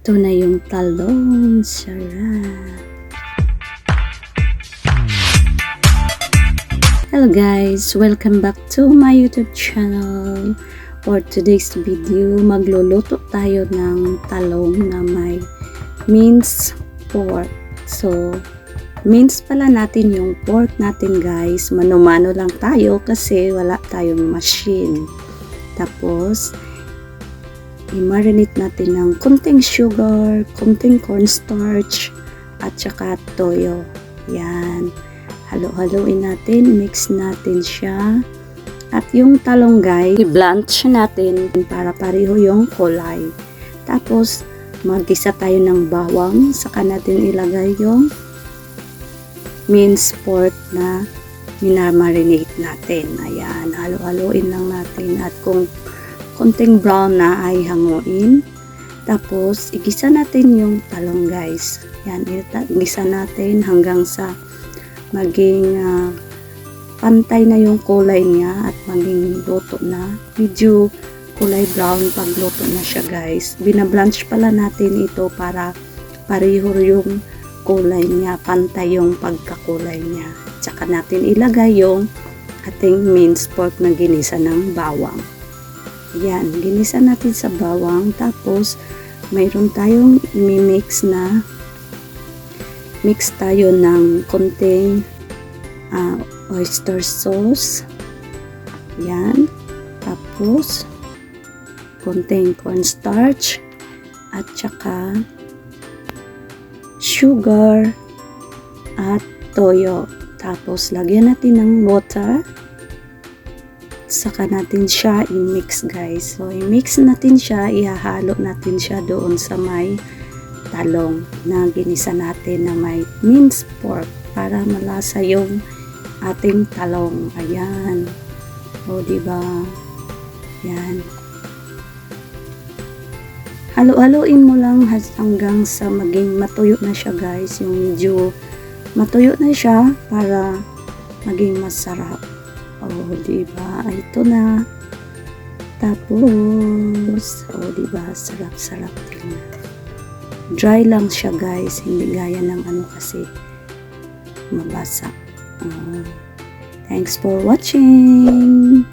Ito na yung talong. Sarap. Hello guys, welcome back to my YouTube channel. For today's video, magluluto tayo ng talong na may minced pork. So, minced pala natin yung pork natin guys. Mano-mano lang tayo kasi wala tayong machine. Tapos, i-marinate natin ng konting sugar, konting cornstarch, at saka toyo. Yan. Halo-haloin natin, mix natin siya. At yung talong guys, i-blanch natin para pareho yung kulay. Tapos, mag-isa tayo ng bawang, saka natin ilagay yung minced pork na minamarinate natin. Ayan, halo-haloin lang natin. At kung konting brown na ay hanguin. Tapos, igisa natin yung talong guys. Yan, igisa natin hanggang sa maging pantay na yung kulay niya at maging luto na. Medyo kulay brown pag luto na siya guys. Binablanch pala natin ito para pareho yung kulay niya, pantay yung pagkakulay niya. Tsaka natin ilagay yung ating minced pork na ginisa ng bawang. Yan, ginisa natin sa bawang. Tapos, mayroon tayong mix tayo ng konting oyster sauce. Yan. Tapos, konting cornstarch at saka sugar at toyo. Tapos, lagyan natin ng water. Saka natin siya i-mix guys. So, i-mix natin siya, ihahalo natin siya doon sa may talong na ginisa natin na may minced pork para malasa yung ating talong. Ayan. O, diba? Yan. Halo-haloin mo lang hanggang sa maging matuyo na siya guys. Yung medyo matuyo na siya para maging masarap. Oh, diba? Ito na. Tapos, oh, diba? Sarap-sarap din. Dry lang siya, guys. Hindi gaya ng ano kasi mabasa. Oh. Thanks for watching.